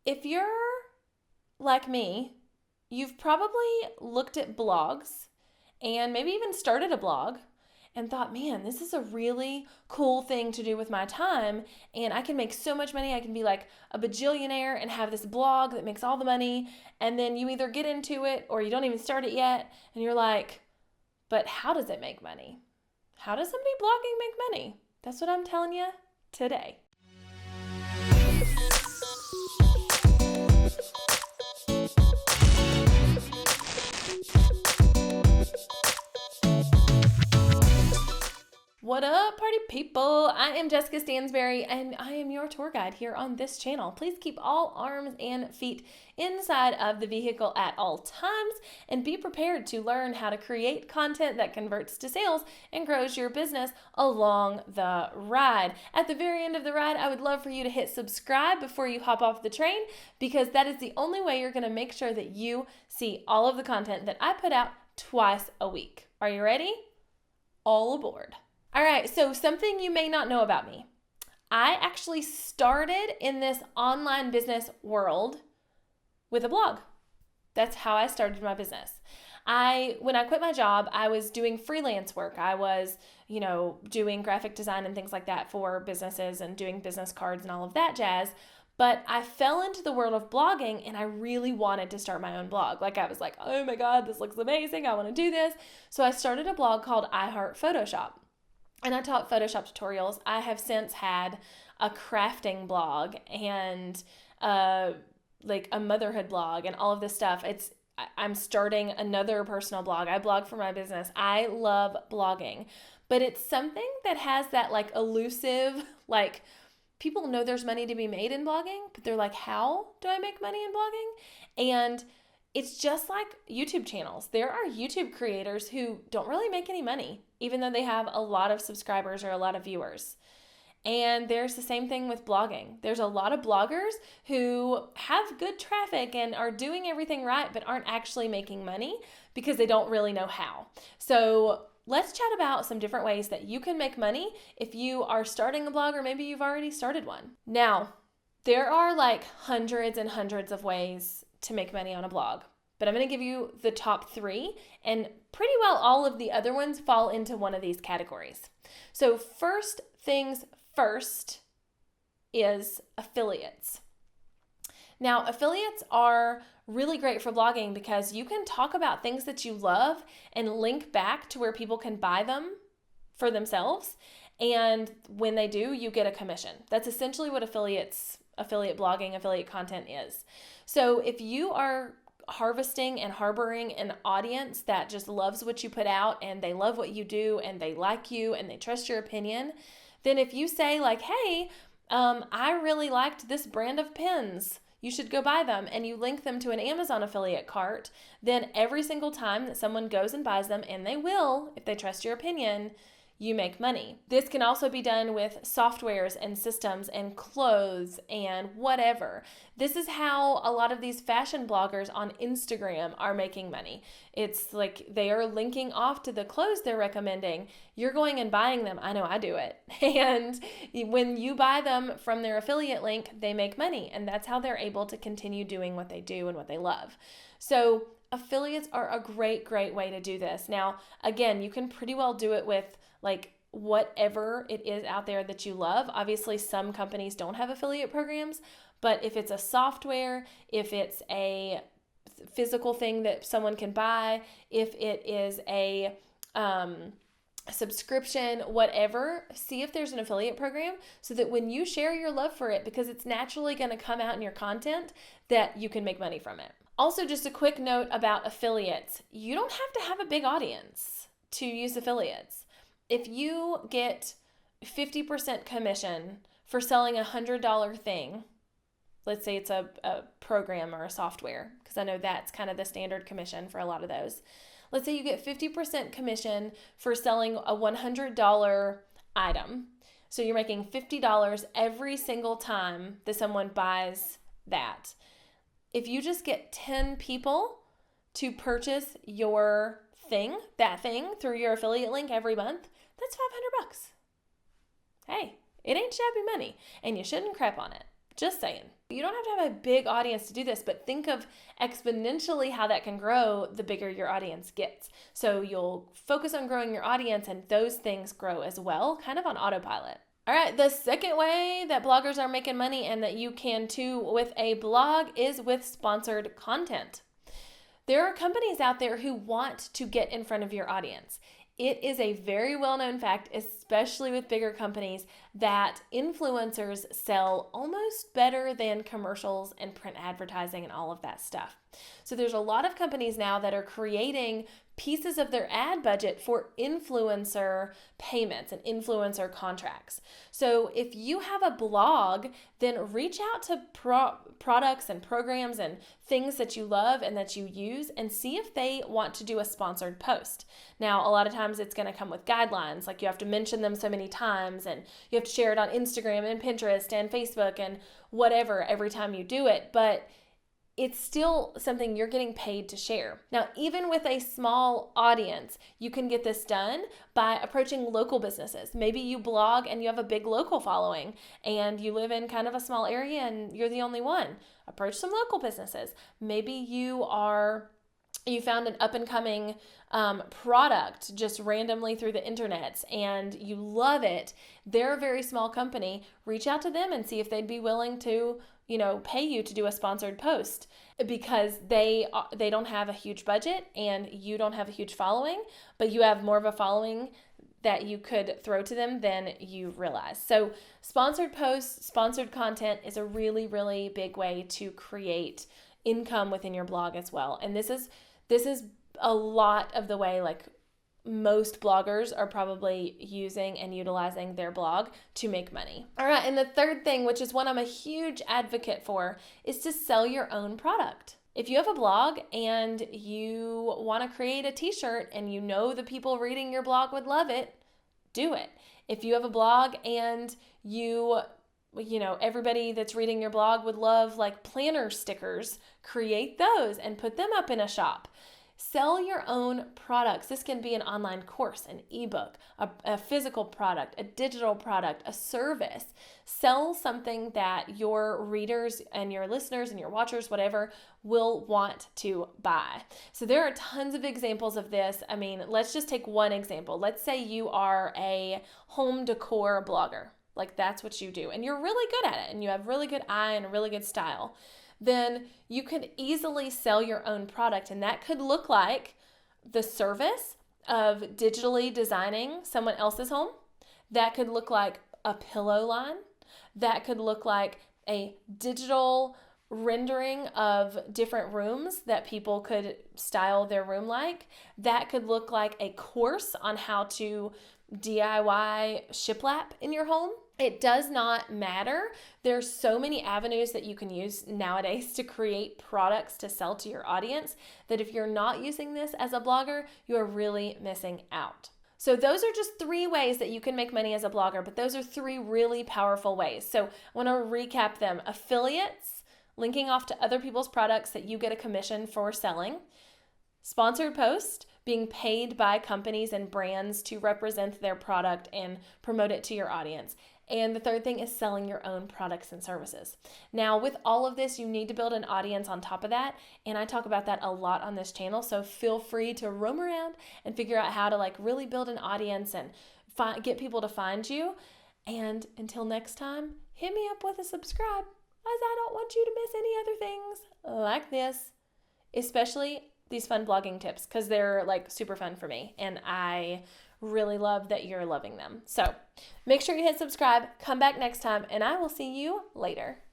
If you're like me, you've probably looked at blogs and maybe even started a blog and thought, man, this is a really cool thing to do with my time, and I can make so much money. I can be like a bajillionaire and have this blog that makes all the money. And then you either get into it or you don't even start it yet, and you're like, but how does it make money? How does somebody blogging make money? That's what I'm telling you today. What up, party people? I am Jessica Stansberry, and I am your tour guide here on this channel. Please keep all arms and feet inside of the vehicle at all times, and be prepared to learn how to create content that converts to sales and grows your business along the ride. At the very end of the ride, I would love for you to hit subscribe before you hop off the train, because that is the only way you're going to make sure that you see all of the content that I put out twice a week. Are you ready? All aboard. All right, so something you may not know about me. I actually started in this online business world with a blog. That's how I started my business. When I quit my job, I was doing freelance work. I was, doing graphic design and things like that for businesses and doing business cards and all of that jazz. But I fell into the world of blogging, and I really wanted to start my own blog. I was like, oh my God, this looks amazing. I want to do this. So I started a blog called I Heart Photoshop. And I taught Photoshop tutorials. I have since had a crafting blog and a motherhood blog and all of this stuff. I'm starting another personal blog. I blog for my business. I love blogging, but it's something that has that elusive, people know there's money to be made in blogging, but they're like, how do I make money in blogging? And it's just like YouTube channels. There are YouTube creators who don't really make any money, even though they have a lot of subscribers or a lot of viewers. And there's the same thing with blogging. There's a lot of bloggers who have good traffic and are doing everything right, but aren't actually making money because they don't really know how. So let's chat about some different ways that you can make money if you are starting a blog, or maybe you've already started one. Now, there are hundreds and hundreds of ways to make money on a blog, but I'm going to give you the top 3, and pretty well all of the other ones fall into one of these categories. So first things first is affiliates. Now, affiliates are really great for blogging because you can talk about things that you love and link back to where people can buy them for themselves. And when they do, you get a commission. That's essentially what affiliate blogging, affiliate content is. So if you are harvesting and harboring an audience that just loves what you put out, and they love what you do, and they like you, and they trust your opinion, then if you say hey, I really liked this brand of pens, you should go buy them, and you link them to an Amazon affiliate cart, then every single time that someone goes and buys them, and they will if they trust your opinion, you make money. This can also be done with softwares and systems and clothes and whatever. This is how a lot of these fashion bloggers on Instagram are making money. It's they are linking off to the clothes they're recommending. You're going and buying them. I know I do it. And when you buy them from their affiliate link, they make money. And that's how they're able to continue doing what they do and what they love. So affiliates are a great, great way to do this. Now, again, you can pretty well do it with whatever it is out there that you love. Obviously, some companies don't have affiliate programs, but if it's a software, if it's a physical thing that someone can buy, if it is a subscription, whatever, see if there's an affiliate program so that when you share your love for it, because it's naturally going to come out in your content, that you can make money from it. Also, just a quick note about affiliates. You don't have to have a big audience to use affiliates. If you get 50% commission for selling a $100 thing, let's say it's a program or a software, because I know that's kind of the standard commission for a lot of those. Let's say you get 50% commission for selling a $100 item. So you're making $50 every single time that someone buys that. If you just get 10 people to purchase that thing through your affiliate link every month, that's $500. Hey, it ain't shabby money, and you shouldn't crap on it. Just saying. You don't have to have a big audience to do this, but think of exponentially how that can grow the bigger your audience gets. So you'll focus on growing your audience and those things grow as well, kind of on autopilot. All right, the second way that bloggers are making money and that you can too with a blog is with sponsored content. There are companies out there who want to get in front of your audience. It is a very well-known fact, especially with bigger companies, that influencers sell almost better than commercials and print advertising and all of that stuff. So there's a lot of companies now that are creating pieces of their ad budget for influencer payments and influencer contracts. So if you have a blog, then reach out to products and programs and things that you love and that you use and see if they want to do a sponsored post. Now, a lot of times it's going to come with guidelines, like you have to mention them so many times and you have to share it on Instagram and Pinterest and Facebook and whatever every time you do it, but it's still something you're getting paid to share. Now, even with a small audience, you can get this done by approaching local businesses. Maybe you blog and you have a big local following and you live in kind of a small area and you're the only one. Approach some local businesses. Maybe you found an up-and-coming product just randomly through the internet and you love it. They're a very small company. Reach out to them and see if they'd be willing to pay you to do a sponsored post, because they don't have a huge budget and you don't have a huge following, but you have more of a following that you could throw to them than you realize. So sponsored posts, sponsored content is a really, really big way to create income within your blog as well. And this is a lot of the way most bloggers are probably using and utilizing their blog to make money. All right, and the third thing, which is one I'm a huge advocate for, is to sell your own product. If you have a blog and you want to create a t-shirt and you know the people reading your blog would love it, do it. If you have a blog and everybody that's reading your blog would love planner stickers, create those and put them up in a shop. Sell your own products. This can be an online course, an ebook, a physical product, a digital product, a service. Sell something that your readers and your listeners and your watchers, whatever, will want to buy. So there are tons of examples of this. I mean, let's just take one example. Let's say you are a home decor blogger. That's what you do, and you're really good at it, and you have really good eye and a really good style. Then you could easily sell your own product. And that could look like the service of digitally designing someone else's home. That could look like a pillow line. That could look like a digital rendering of different rooms that people could style their room like. That could look like a course on how to DIY shiplap in your home. It does not matter. There's so many avenues that you can use nowadays to create products to sell to your audience that if you're not using this as a blogger, you are really missing out. So those are just 3 ways that you can make money as a blogger, but those are 3 really powerful ways. So I want to recap them. Affiliates, linking off to other people's products that you get a commission for selling. Sponsored post, being paid by companies and brands to represent their product and promote it to your audience. And the third thing is selling your own products and services. Now, with all of this, you need to build an audience on top of that. And I talk about that a lot on this channel. So feel free to roam around and figure out how to really build an audience and get people to find you. And until next time, hit me up with a subscribe, as I don't want you to miss any other things like this, especially these fun blogging tips, because they're super fun for me. And I really love that you're loving them. So make sure you hit subscribe, come back next time, and I will see you later.